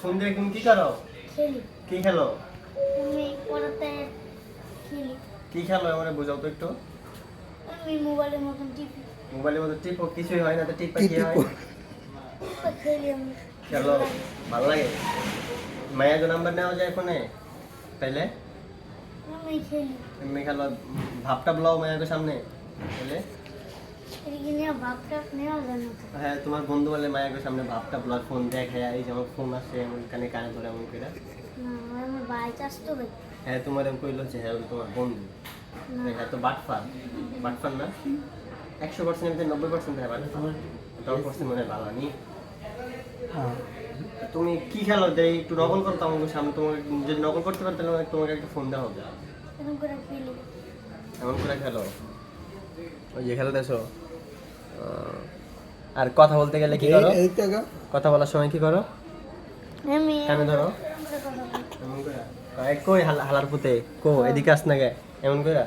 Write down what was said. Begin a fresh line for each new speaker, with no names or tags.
Phone দিয়ে তুমি কি করো?
খেলি।
কি খেলো?
আমি পড়াতে খেলি।
কি খেলো মানে বুঝাও তো একটু।
আমি মোবাইলের মতন টিপি।
মোবাইলের মধ্যে টিপো, কিছুই হয় না তো টিপা কি হয়?
খেলি আমি।
খেলো, ভালো লাগে। মায়ের নাম্বার নেওয়া যায় ফোনে তাইলে
আমি খেলি।
এমনি খেলো, ভাবটা বলাও মায়ের সামনে তাইলে।
এদিকে নিয়ে ভাবটা নেওয়া যায় না তো।
হ্যাঁ, তোমার বন্ধু বলে মায়ের সামনে ভাবটা বলার ফোন দেখে, এই যেমন ফোন আসে এমন কানে কানে ধরে এমন করে।
না, আমার ভাই চাষতো ভাই।
হ্যাঁ, তোমার এমন কইলো যে হ্যাঁ তোমার বন্ধু।
না,
হ্যাঁ তো বাটফার, বাটফার না 100% এমনি 90% হয় বাটফার, 10% মনে হয় ভালো নি। তুমি কি খেলো যে একটু নকল করতো আমাকে সামনে, তোমাকে যদি নকল করতে পারো তাহলে তোমাকে একটা ফোন দেওয়া হবে।
এরকম করে খেলি।
এমন করে খেলো, ওই যে খেলো দেখো। আর কথা বলতে গেলে কি করো? কথা বলার সময় কি করো?
আমি
কানে ধরো
এরকম করে কথা বলি।
এমন করে। কই হালার পুতে কো এদিকে আস না গে এমন করে।